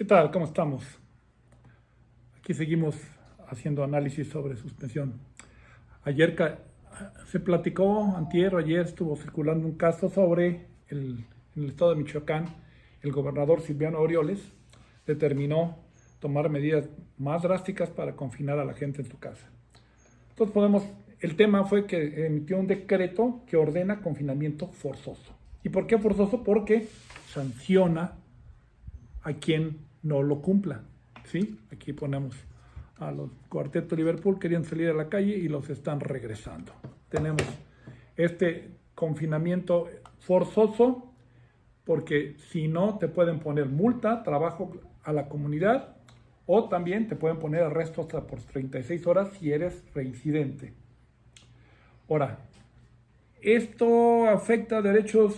¿Qué tal? ¿Cómo estamos? Aquí seguimos haciendo análisis sobre suspensión. Ayer se platicó, antier o ayer estuvo circulando un caso sobre en el estado de Michoacán, el gobernador Silviano Aureoles determinó tomar medidas más drásticas para confinar a la gente en su casa. Entonces el tema fue que emitió un decreto que ordena confinamiento forzoso. ¿Y por qué forzoso? Porque sanciona a quien no lo cumpla. ¿Sí? Aquí ponemos a los cuartetos de Liverpool, querían salir a la calle y los están regresando. Tenemos este confinamiento forzoso porque si no te pueden poner multa, trabajo a la comunidad, o también te pueden poner arresto hasta por 36 horas si eres reincidente. Ahora, ¿esto afecta a derechos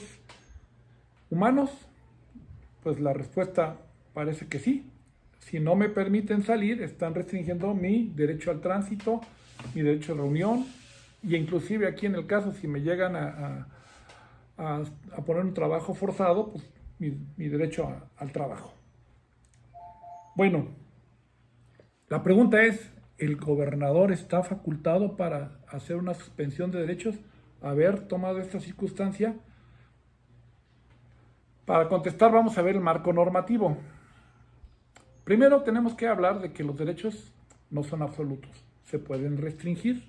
humanos? Pues la respuesta parece que sí. Si no me permiten salir, están restringiendo mi derecho al tránsito, mi derecho a reunión, y inclusive aquí en el caso, si me llegan a poner un trabajo forzado, pues mi derecho al trabajo. Bueno, la pregunta es, ¿el gobernador está facultado para hacer una suspensión de derechos? Haber tomado esta circunstancia. Para contestar vamos a ver el marco normativo. Primero tenemos que hablar de que los derechos no son absolutos, se pueden restringir.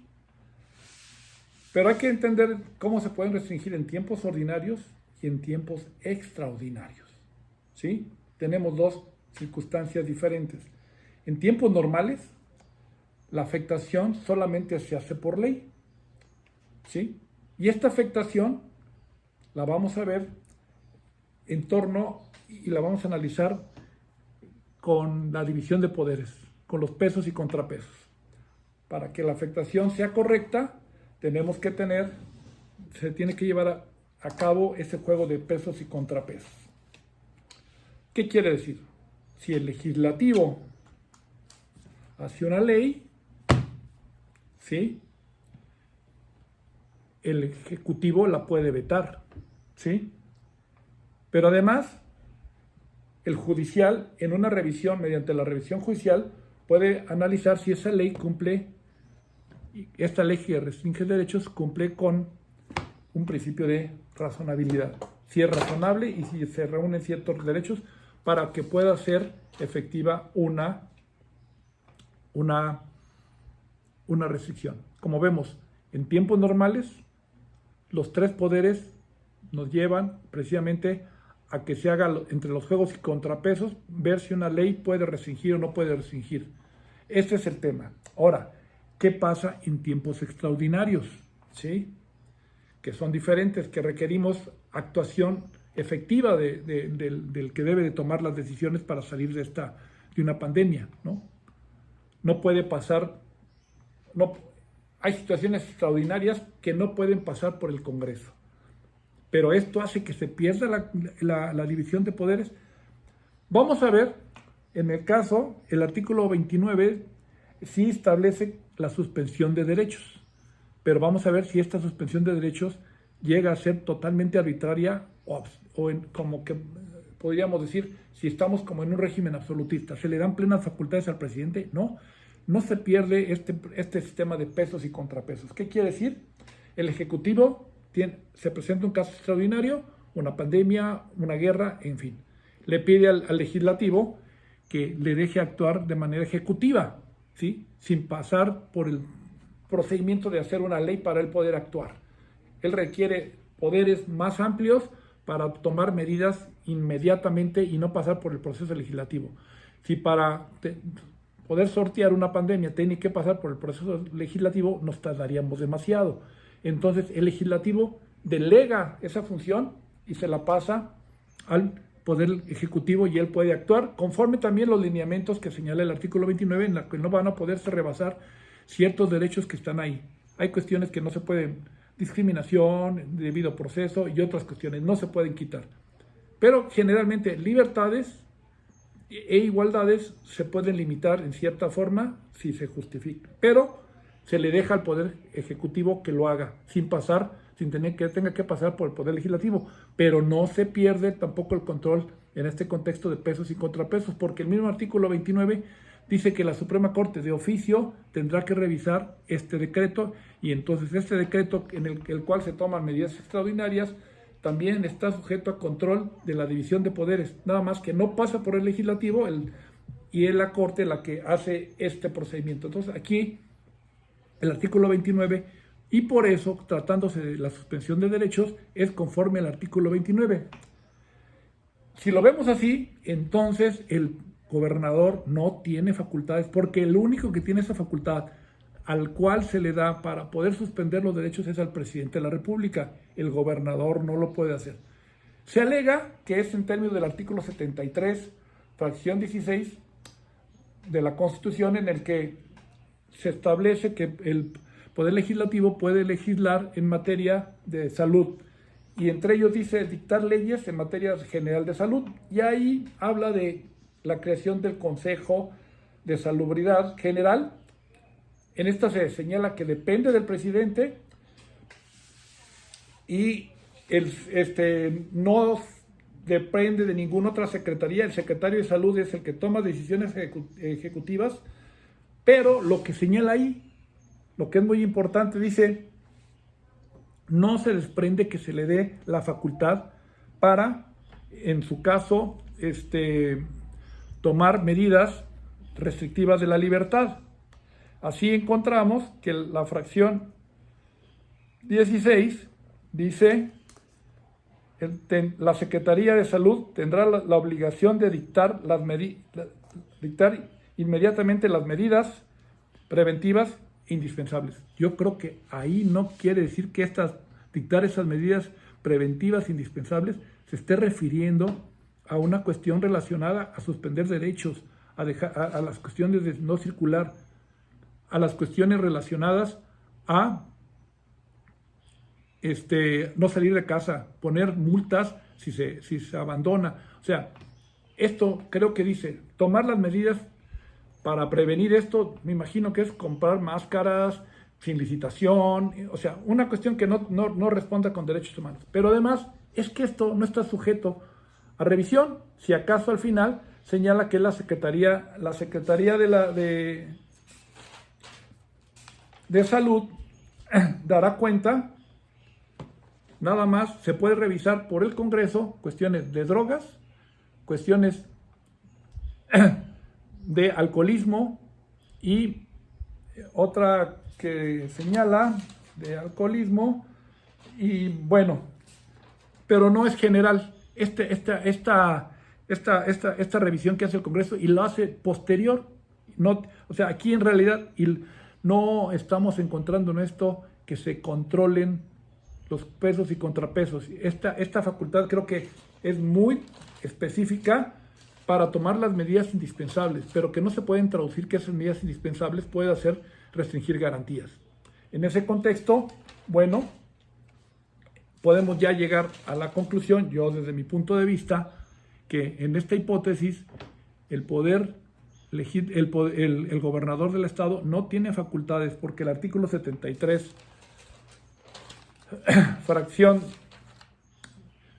Pero hay que entender cómo se pueden restringir en tiempos ordinarios y en tiempos extraordinarios. ¿Sí? Tenemos dos circunstancias diferentes. En tiempos normales, la afectación solamente se hace por ley. ¿Sí? Y esta afectación la vamos a ver en torno y la vamos a analizar con la división de poderes, con los pesos y contrapesos. Para que la afectación sea correcta, se tiene que llevar a cabo ese juego de pesos y contrapesos. ¿Qué quiere decir? Si el legislativo hace una ley, ¿sí?, el ejecutivo la puede vetar, ¿sí? Pero además, el judicial, en una revisión, mediante la revisión judicial, puede analizar si esa ley esta ley que restringe derechos cumple con un principio de razonabilidad. Si es razonable y si se reúnen ciertos derechos para que pueda ser efectiva una restricción. Como vemos, en tiempos normales, los tres poderes nos llevan precisamente a que se haga entre los juegos y contrapesos, ver si una ley puede restringir o no puede restringir. Este es el tema. Ahora, ¿qué pasa en tiempos extraordinarios? ¿Sí? Que son diferentes, que requerimos actuación efectiva del que debe de tomar las decisiones para salir de una pandemia, ¿no? No puede pasar, hay situaciones extraordinarias que no pueden pasar por el Congreso. Pero esto hace que se pierda la división de poderes. Vamos a ver, en el caso, el artículo 29 sí establece la suspensión de derechos, pero vamos a ver si esta suspensión de derechos llega a ser totalmente arbitraria como que podríamos decir, si estamos como en un régimen absolutista, ¿se le dan plenas facultades al presidente? No se pierde este sistema de pesos y contrapesos. ¿Qué quiere decir? El Ejecutivo se presenta un caso extraordinario, una pandemia, una guerra, en fin. Le pide al legislativo que le deje actuar de manera ejecutiva, ¿sí?, sin pasar por el procedimiento de hacer una ley para él poder actuar. Él requiere poderes más amplios para tomar medidas inmediatamente y no pasar por el proceso legislativo. Si para poder sortear una pandemia tiene que pasar por el proceso legislativo, nos tardaríamos demasiado. Entonces el legislativo delega esa función y se la pasa al Poder Ejecutivo y él puede actuar conforme también los lineamientos que señala el artículo 29, en la que no van a poderse rebasar ciertos derechos que están ahí. Hay cuestiones que no se pueden, discriminación, debido proceso y otras cuestiones no se pueden quitar. Pero generalmente libertades e igualdades se pueden limitar en cierta forma si se justifica. Pero se le deja al Poder Ejecutivo que lo haga, sin pasar sin tener que tenga que pasar por el Poder Legislativo, pero no se pierde tampoco el control en este contexto de pesos y contrapesos, porque el mismo artículo 29 dice que la Suprema Corte de oficio tendrá que revisar este decreto, y entonces este decreto en el cual se toman medidas extraordinarias también está sujeto a control de la división de poderes, nada más que no pasa por el Legislativo y es la Corte la que hace este procedimiento. Entonces aquí el artículo 29, y por eso, tratándose de la suspensión de derechos, es conforme al artículo 29. Si lo vemos así, entonces el gobernador no tiene facultades, porque el único que tiene esa facultad al cual se le da para poder suspender los derechos es al presidente de la República. El gobernador no lo puede hacer. Se alega que es en términos del artículo 73, fracción 16 de la Constitución, en el que se establece que el Poder Legislativo puede legislar en materia de salud, y entre ellos dice dictar leyes en materia general de salud, y ahí habla de la creación del Consejo de Salubridad General. En esta se señala que depende del presidente y no depende de ninguna otra secretaría. El secretario de Salud es el que toma decisiones ejecutivas, pero lo que señala ahí, lo que es muy importante, dice, no se desprende que se le dé la facultad para, en su caso, tomar medidas restrictivas de la libertad. Así encontramos que la fracción 16 dice: la Secretaría de Salud tendrá la obligación de dictar inmediatamente las medidas preventivas indispensables. Yo creo que ahí no quiere decir que dictar esas medidas preventivas indispensables se esté refiriendo a una cuestión relacionada a suspender derechos, a las cuestiones de no circular, a las cuestiones relacionadas a no salir de casa, poner multas si se abandona. O sea, esto creo que dice, tomar las medidas para prevenir esto, me imagino que es comprar máscaras sin licitación, o sea, una cuestión que no responda con derechos humanos. Pero además es que esto no está sujeto a revisión, si acaso al final señala que la Secretaría de Salud dará cuenta. Nada más se puede revisar por el Congreso cuestiones de drogas, cuestiones de alcoholismo, y otra que señala de alcoholismo, y bueno, pero no es general esta revisión que hace el Congreso, y lo hace posterior. No, o sea, aquí en realidad no estamos encontrando en esto que se controlen los pesos y contrapesos. Esta facultad creo que es muy específica para tomar las medidas indispensables, pero que no se pueden traducir que esas medidas indispensables pueda hacer restringir garantías. En ese contexto, bueno, podemos ya llegar a la conclusión, yo desde mi punto de vista, que en esta hipótesis el gobernador del estado no tiene facultades, porque el artículo 73, fracción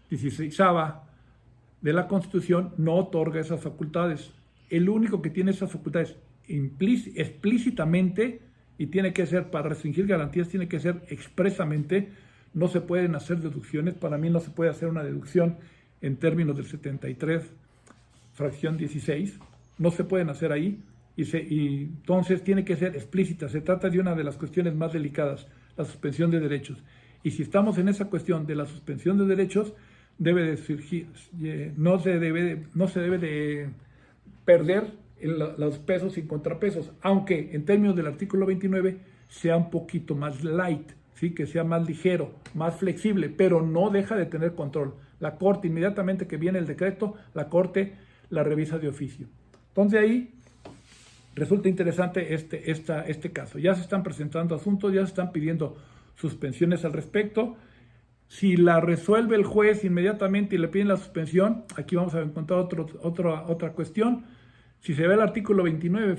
16ª de la Constitución, no otorga esas facultades. El único que tiene esas facultades explícitamente, y tiene que ser para restringir garantías, tiene que ser expresamente. No se pueden hacer deducciones. Para mí no se puede hacer una deducción en términos del 73, fracción 16. No se pueden hacer ahí, y entonces tiene que ser explícita. Se trata de una de las cuestiones más delicadas, la suspensión de derechos. Y si estamos en esa cuestión de la suspensión de derechos, debe de surgir, no se debe de perder los pesos y contrapesos, aunque en términos del artículo 29 sea un poquito más light, ¿sí? Que sea más ligero, más flexible, pero no deja de tener control. La Corte, inmediatamente que viene el decreto, la Corte la revisa de oficio. Entonces ahí resulta interesante este caso. Ya se están presentando asuntos, ya se están pidiendo suspensiones al respecto. Si la resuelve el juez inmediatamente y le piden la suspensión, aquí vamos a encontrar otra cuestión. Si se ve el artículo 129,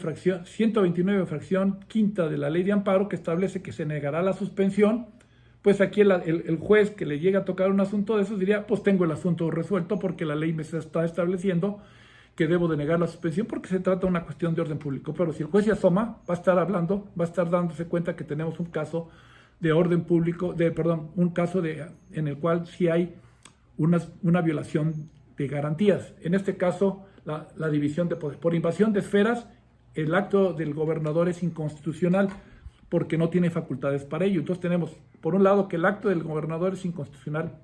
fracción quinta de la Ley de Amparo, que establece que se negará la suspensión, pues aquí el juez que le llega a tocar un asunto de esos diría, pues tengo el asunto resuelto porque la ley me está estableciendo que debo denegar la suspensión porque se trata de una cuestión de orden público. Pero si el juez se asoma, va a estar hablando, va a estar dándose cuenta que tenemos un caso de orden público, un caso en el cual sí hay una violación de garantías. En este caso, la división de poder. Por invasión de esferas, el acto del gobernador es inconstitucional porque no tiene facultades para ello. Entonces tenemos, por un lado, que el acto del gobernador es inconstitucional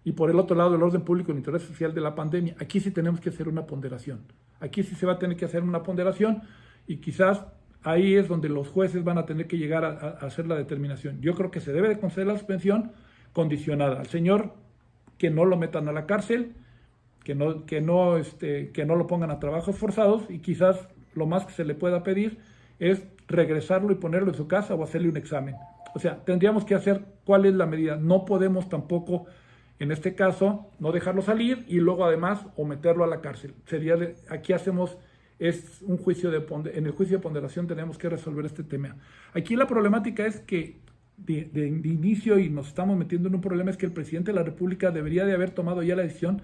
y por el otro lado, el orden público y el interés social de la pandemia. Aquí sí tenemos que hacer una ponderación. Aquí sí se va a tener que hacer una ponderación y quizás ahí es donde los jueces van a tener que llegar a hacer la determinación. Yo creo que se debe de conceder la suspensión condicionada al señor, que no lo metan a la cárcel, que no lo pongan a trabajos forzados y quizás lo más que se le pueda pedir es regresarlo y ponerlo en su casa o hacerle un examen. O sea, tendríamos que hacer cuál es la medida. No podemos tampoco, en este caso, no dejarlo salir y luego además o meterlo a la cárcel. Aquí hacemos, es un juicio en el juicio de ponderación tenemos que resolver este tema. Aquí la problemática es que de inicio, y nos estamos metiendo en un problema, es que el presidente de la República debería de haber tomado ya la decisión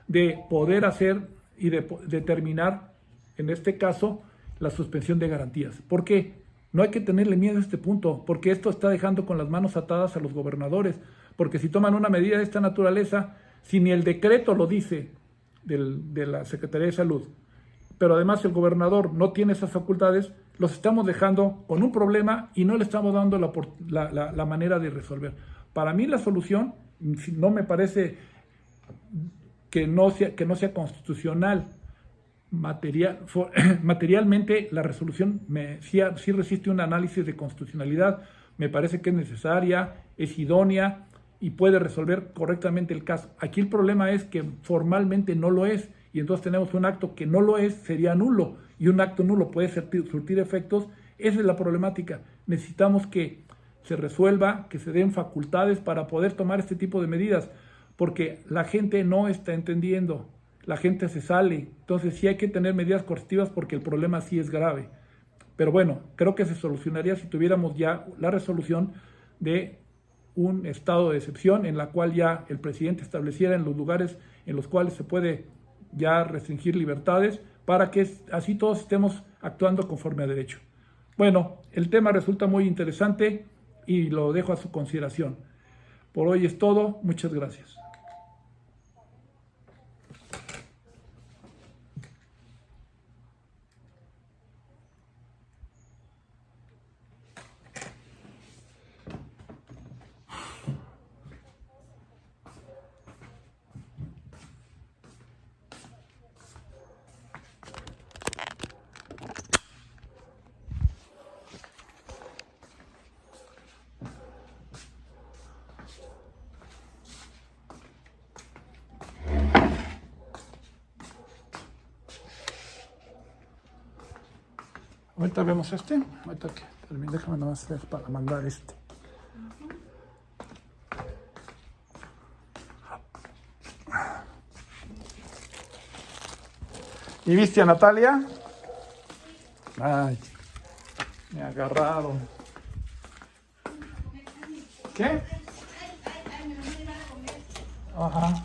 de poder hacer y de determinar, en este caso, la suspensión de garantías. ¿Por qué? No hay que tenerle miedo a este punto, porque esto está dejando con las manos atadas a los gobernadores, porque si toman una medida de esta naturaleza, si ni el decreto lo dice de la Secretaría de Salud, pero además el gobernador no tiene esas facultades, los estamos dejando con un problema y no le estamos dando la manera de resolver. Para mí la solución, no me parece que no sea constitucional, materialmente la resolución sí resiste un análisis de constitucionalidad, me parece que es necesaria, es idónea y puede resolver correctamente el caso. Aquí el problema es que formalmente no lo es y entonces tenemos un acto que no lo es, sería nulo, y un acto nulo puede surtir efectos. Esa es la problemática. Necesitamos que se resuelva, que se den facultades para poder tomar este tipo de medidas, porque la gente no está entendiendo, la gente se sale. Entonces sí hay que tener medidas coercitivas porque el problema sí es grave. Pero bueno, creo que se solucionaría si tuviéramos ya la resolución de un estado de excepción en la cual ya el presidente estableciera en los lugares en los cuales se puede ya restringir libertades para que así todos estemos actuando conforme a derecho. Bueno, el tema resulta muy interesante y lo dejo a su consideración. Por hoy es todo. Muchas gracias. Ahorita vemos ahorita que termine, déjame nomás hacer para mandar ¿Y viste a Natalia? Ay, me agarraron. ¿Qué? Ajá.